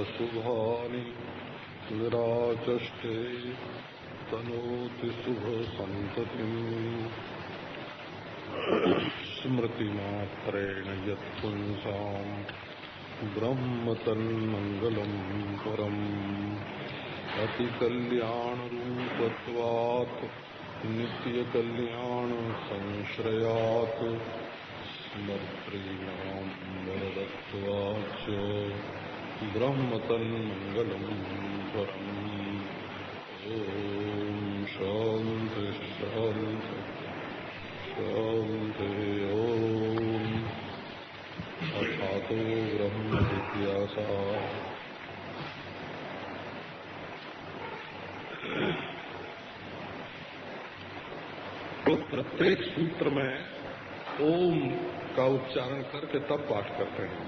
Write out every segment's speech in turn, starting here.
शुभानि विराचष्टे तनोति शुभ संततिम् स्मृतिमात्रेण यत्पुंसाम् ब्रह्म तन्मंगलम् परम् अतिकल्याणरूपत्वात् नित्यकल्याण संश्रयात् स्मर्त्रीणाम् वरदत्वाच्च ब्रह्म तन्मंगलम् परम्। ओम शांति शांति शांति। ओम अथातो ब्रह्म जिज्ञासा। तो प्रत्येक सूत्र में ओम का उच्चारण करके तब पाठ करते हैं।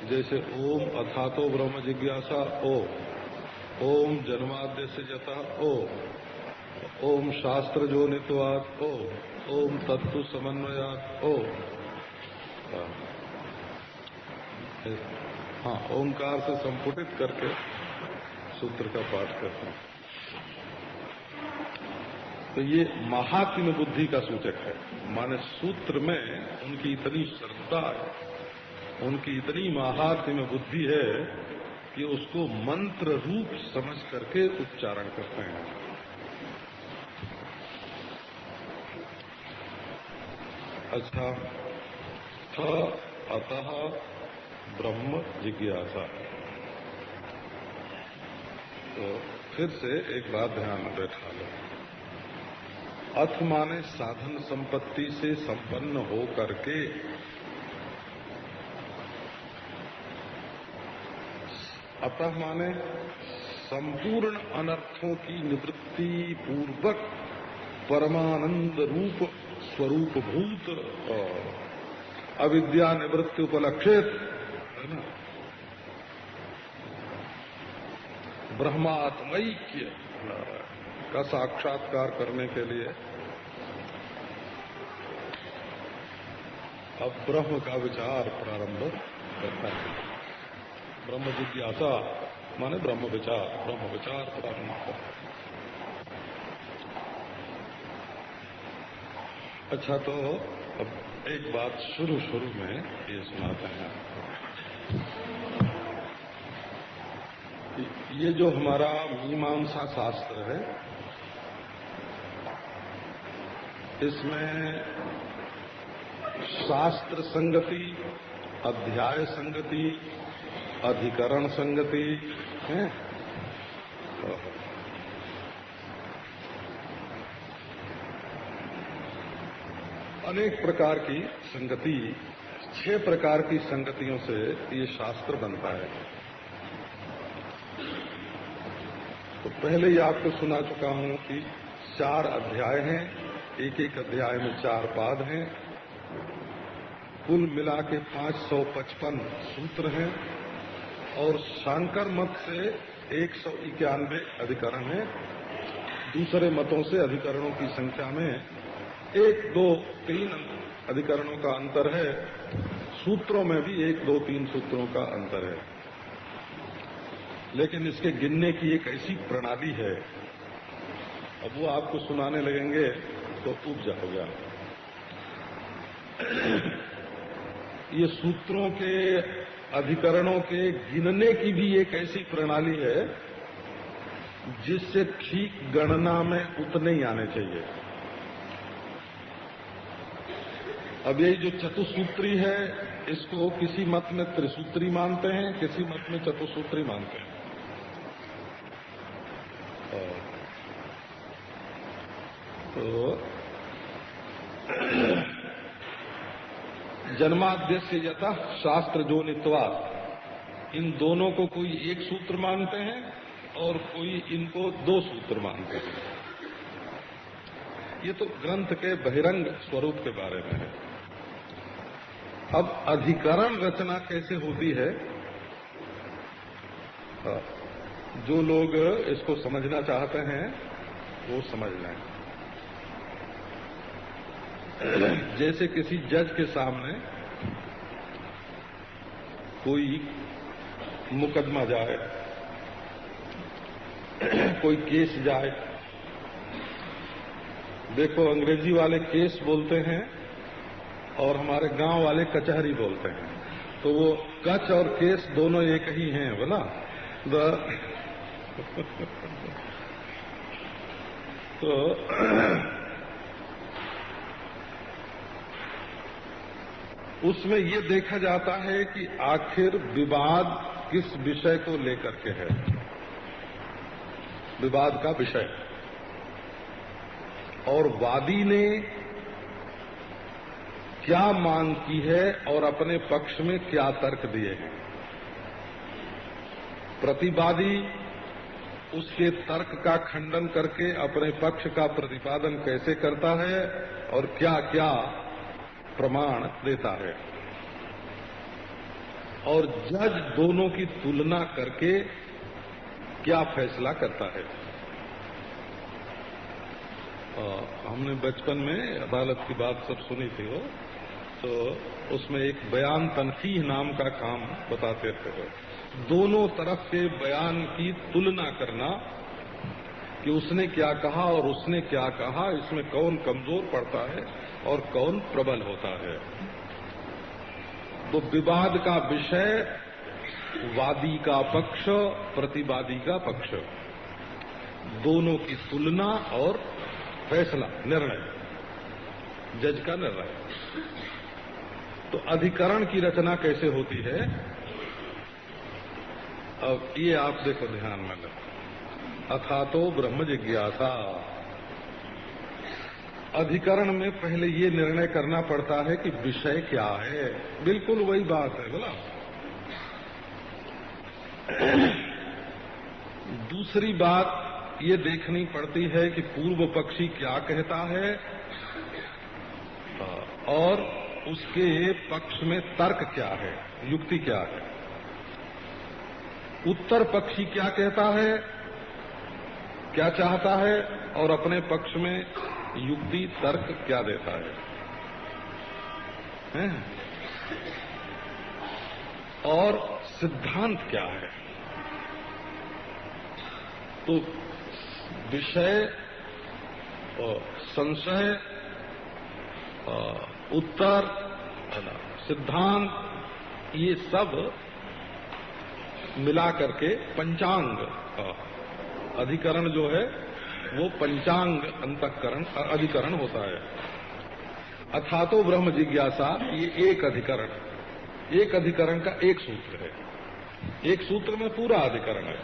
जैसे ओम अथातो ब्रह्म जिज्ञासा ओ, ओम जन्माद्य से जता ओ, ओम शास्त्र जोनित्वात् ओ, ओम तत्व समन्वयात् ओ। हाँ, ओंकार से संपुटित करके सूत्र का पाठ करते हैं। तो ये महात्म्य बुद्धि का सूचक है। माने सूत्र में उनकी इतनी श्रद्धा है, उनकी इतनी महात्म्य बुद्धि है कि उसको मंत्र रूप समझ करके उच्चारण करते हैं। अच्छा, अतः ब्रह्म जिज्ञासा। तो फिर से एक बात ध्यान में बैठा लो। अथ माने साधन संपत्ति से संपन्न हो करके अतः माने संपूर्ण अनर्थों की निवृत्ति पूर्वक परमानंद रूप स्वरूप भूत अविद्या निवृत्ति उपलक्षित है ना ब्रह्मात्मैक्य का साक्षात्कार करने के लिए अब ब्रह्म का विचार प्रारंभ करता है। ब्रह्म जिज्ञासा माने ब्रह्म विचार प्रारंभ करता है। अच्छा, तो अब एक बात शुरू में ये सुनाते हैं। ये जो हमारा मीमांसा शास्त्र है, इसमें शास्त्र संगति, अध्याय संगति, अधिकरण संगति है। अनेक प्रकार की संगति, 6 प्रकार की संगतियों से ये शास्त्र बनता है। तो पहले ही आपको सुना चुका हूं कि 4 अध्याय हैं, एक एक अध्याय में 4 पाद हैं, कुल मिला के 555 सूत्र हैं और शांकर मत से 191 अधिकरण हैं। दूसरे मतों से अधिकरणों की संख्या में 1, 2, 3 अधिकरणों का अंतर है। सूत्रों में भी 1, 2, 3 सूत्रों का अंतर है। लेकिन इसके गिनने की एक ऐसी प्रणाली है, अब वो आपको सुनाने लगेंगे तो उब जाओगे। ये सूत्रों के अधिकरणों के गिनने की भी एक ऐसी प्रणाली है जिससे ठीक गणना में उतने ही आने चाहिए। अब यही जो चतुसूत्री है, इसको किसी मत में त्रिसूत्री मानते हैं, किसी मत में चतुसूत्री मानते हैं। तो जन्माद्यस्य यतः शास्त्र जोनित्वात्, इन दोनों को कोई एक सूत्र मानते हैं और कोई इनको 2 सूत्र मानते हैं। ये तो ग्रंथ के बहिरंग स्वरूप के बारे में है। अब अधिकरण रचना कैसे होती है, जो लोग इसको समझना चाहते हैं वो समझ लें। जैसे किसी जज के सामने कोई मुकदमा जाए, कोई केस जाए। देखो, अंग्रेजी वाले केस बोलते हैं और हमारे गांव वाले कचहरी बोलते हैं, तो वो कच और केस दोनों एक ही हैं बोला। तो उसमें ये देखा जाता है कि आखिर विवाद किस विषय को लेकर के है, विवाद का विषय, और वादी ने क्या मांग की है और अपने पक्ष में क्या तर्क दिए हैं। प्रतिवादी उसके तर्क का खंडन करके अपने पक्ष का प्रतिपादन कैसे करता है और क्या क्या प्रमाण देता है, और जज दोनों की तुलना करके क्या फैसला करता है। हमने बचपन में अदालत की बात सब सुनी थी वो, तो उसमें एक बयान तनखीह नाम का काम बताते थे। दोनों तरफ के बयान की तुलना करना कि उसने क्या कहा और उसने क्या कहा, इसमें कौन कमजोर पड़ता है और कौन प्रबल होता है। तो विवाद का विषय वादी का पक्ष, प्रतिवादी का पक्ष, दोनों की तुलना और फैसला, निर्णय, जज का निर्णय। तो अधिकरण की रचना कैसे होती है, अब ये आप देखो ध्यान में लो। अथातो ब्रह्म जिज्ञासा, अधिकरण में पहले ये निर्णय करना पड़ता है कि विषय क्या है। बिल्कुल वही बात है बोला। दूसरी बात ये देखनी पड़ती है कि पूर्व पक्षी क्या कहता है और उसके पक्ष में तर्क क्या है, युक्ति क्या है। उत्तर पक्षी क्या कहता है, क्या चाहता है, और अपने पक्ष में युक्ति तर्क क्या देता है, हैं? और सिद्धांत क्या है। तो विषय, संशय, उत्तर, सिद्धांत, ये सब मिला करके पंचांग अधिकरण जो है वो पंचांग अंतःकरण अधिकरण होता है। अथातो ब्रह्म जिज्ञासा, ये एक अधिकरण, एक अधिकरण का एक सूत्र है, एक सूत्र में पूरा अधिकरण है।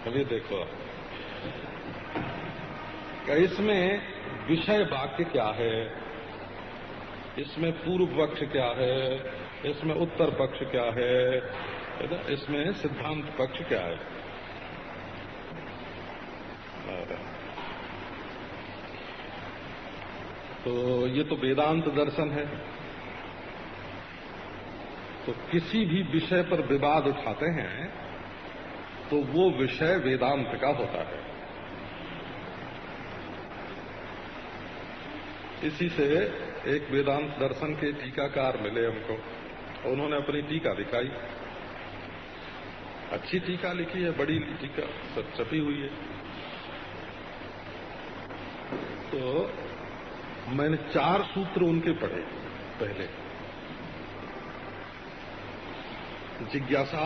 अभी देखो इसमें विषय वाक्य क्या है, इसमें पूर्व पक्ष क्या है, इसमें उत्तर पक्ष क्या है, इसमें सिद्धांत पक्ष क्या है। तो ये तो वेदांत दर्शन है। तो किसी भी विषय पर विवाद उठाते हैं तो वो विषय वेदांत का होता है। इसी से एक वेदांत दर्शन के टीकाकार मिले हमको, उन्होंने अपनी टीका दिखाई, अच्छी टीका लिखी है, बड़ी टीका सब छपी हुई है। तो मैंने 4 सूत्र उनके पढ़े पहले। जिज्ञासा,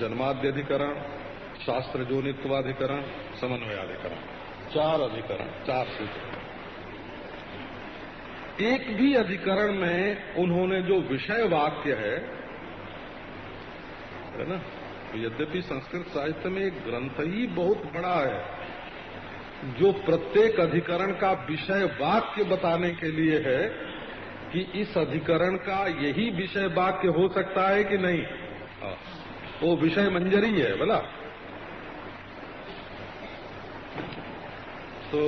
जन्माद्यधिकरण, शास्त्र जोनित्वाधिकरण, समन्वयाधिकरण, 4 अधिकरण, 4 सूत्र। एक भी अधिकरण में उन्होंने जो विषय वाक्य है ना, यद्यपि संस्कृत साहित्य में एक ग्रंथ ही बहुत बड़ा है जो प्रत्येक अधिकरण का विषय वाक्य बताने के लिए है कि इस अधिकरण का यही विषय वाक्य हो सकता है कि नहीं, वो विषय मंजरी है बोला। तो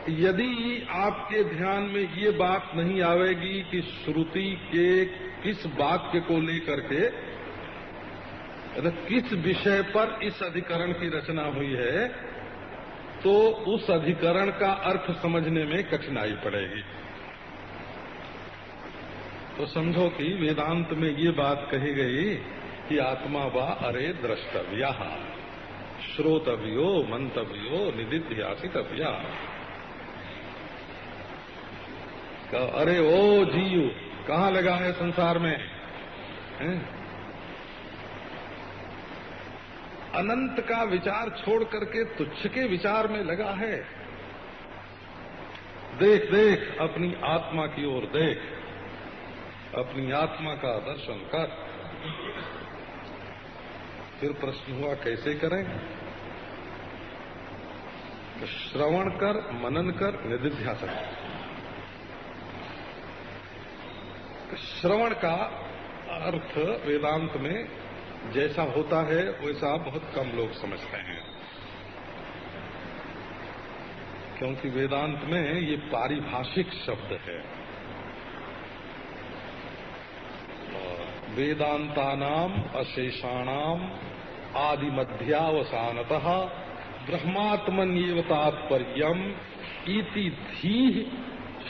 यदि आपके ध्यान में ये बात नहीं आवेगी कि श्रुति के किस वाक्य को लेकर के, किस विषय पर इस अधिकरण की रचना हुई है, तो उस अधिकरण का अर्थ समझने में कठिनाई पड़ेगी। तो समझो कि वेदांत में ये बात कही गई कि आत्मा वा अरे द्रष्टव्या श्रोतव्यो मंतव्यो निदिध्यासितव्या। अरे ओ जीव कहाँ लगा है संसार में, हैं? अनंत का विचार छोड़ करके तुच्छ के विचार में लगा है। देख देख अपनी आत्मा की ओर देख, अपनी आत्मा का दर्शन कर। फिर प्रश्न हुआ कैसे करें? श्रवण कर, मनन कर, निदिध्यासन। श्रवण का अर्थ वेदांत में जैसा होता है वैसा बहुत कम लोग समझते हैं, क्योंकि वेदांत में ये पारिभाषिक शब्द है। वेदांतानाम अशेषाणाम आदि मध्यावसानतः ब्रह्मात्मन्येव तात्पर्यम इति धीः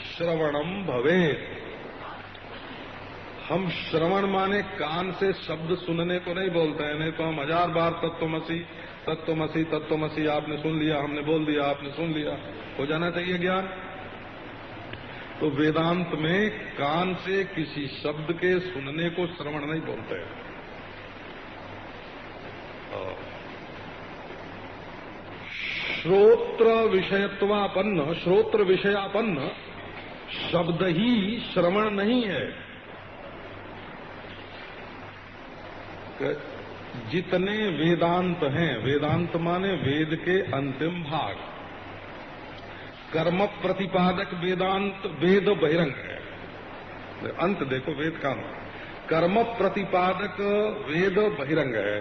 श्रवणम भवेत्। हम श्रवण माने कान से शब्द सुनने को नहीं बोलते हैं, नहीं तो हम 1000 बार तत्त्वमसि तत्त्वमसि तत्त्वमसि आपने सुन लिया, हमने बोल दिया, आपने सुन लिया, हो जाना चाहिए ज्ञान। तो वेदांत में कान से किसी शब्द के सुनने को श्रवण नहीं बोलते हैं। श्रोत्र विषयत्वापन्न, श्रोत्र विषयापन्न शब्द ही श्रवण नहीं है। जितने वेदांत हैं, वेदांत माने वेद के अंतिम भाग, कर्म प्रतिपादक वेदांत वेद बहिरंग है। अंत देखो वेद का, कर्म प्रतिपादक वेद बहिरंग है,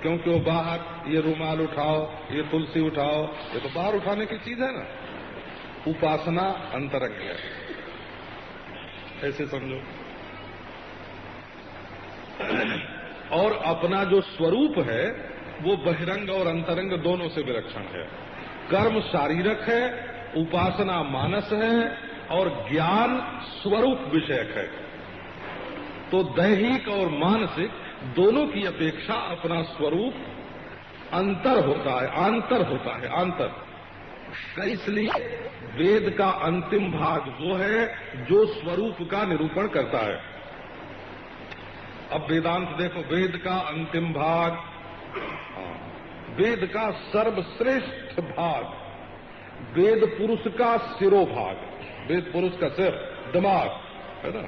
क्योंकि वो बाहर ये रुमाल उठाओ, ये तुलसी उठाओ, ये तो बाहर उठाने की चीज है ना। उपासना अंतरंग है, ऐसे समझो। और अपना जो स्वरूप है वो बहिरंग और अंतरंग दोनों से विलक्षण है। कर्म शारीरक है, उपासना मानस है, और ज्ञान स्वरूप विषयक है। तो दैहिक और मानसिक दोनों की अपेक्षा अपना स्वरूप अंतर होता है, आंतर होता है, आंतर। इसलिए वेद का अंतिम भाग वो है जो स्वरूप का निरूपण करता है। अब वेदांत देखो, वेद का अंतिम भाग, वेद का सर्वश्रेष्ठ भाग, वेद पुरुष का सिरोभाग, वेद पुरुष का सिर, दिमाग है ना।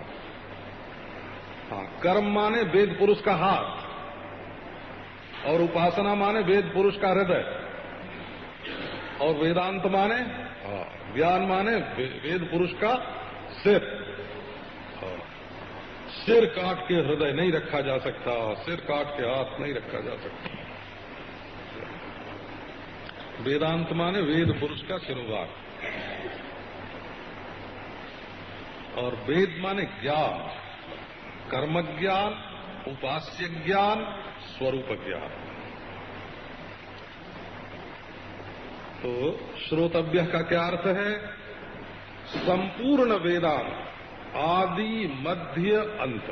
हाँ, कर्म माने वेद पुरुष का हाथ, और उपासना माने वेद पुरुष का हृदय, और वेदांत माने ज्ञान माने वेद पुरुष का सिर। सिर काट के हृदय नहीं रखा जा सकता, सिर काट के हाथ नहीं रखा जा सकता। वेदांत माने वेद पुरुष का सिरोभाग, और वेद माने ज्ञान, कर्म ज्ञान, उपास्य ज्ञान, स्वरूप ज्ञान। तो श्रोतव्य का क्या अर्थ है? संपूर्ण वेदांत, आदि मध्य अंत,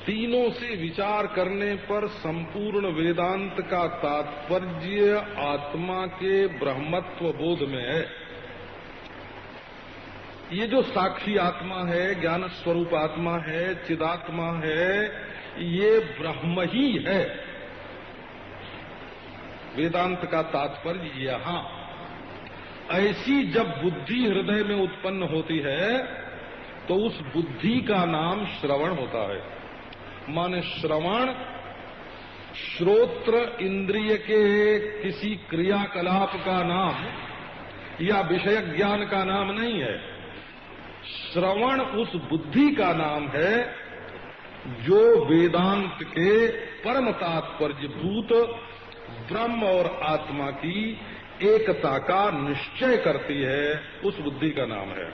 तीनों से विचार करने पर संपूर्ण वेदांत का तात्पर्य आत्मा के ब्रह्मत्व बोध में है। ये जो साक्षी आत्मा है, ज्ञान स्वरूप आत्मा है, चिदात्मा है, ये ब्रह्म ही है। वेदांत का तात्पर्य यहां ऐसी जब बुद्धि हृदय में उत्पन्न होती है तो उस बुद्धि का नाम श्रवण होता है। माने श्रवण श्रोत्र इंद्रिय के किसी क्रियाकलाप का नाम या विषय ज्ञान का नाम नहीं है। श्रवण उस बुद्धि का नाम है जो वेदांत के परम तात्पर्य भूत ब्रह्म और आत्मा की एकता का निश्चय करती है, उस बुद्धि का नाम है।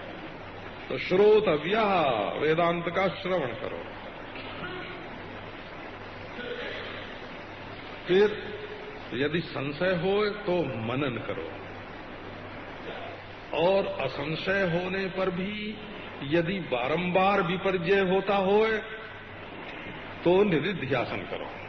तो श्रोतव्या, वेदांत का श्रवण करो। फिर यदि संशय हो तो मनन करो, और असंशय होने पर भी यदि बारंबार विपर्जय होता हो तो निरिध्यासन करो।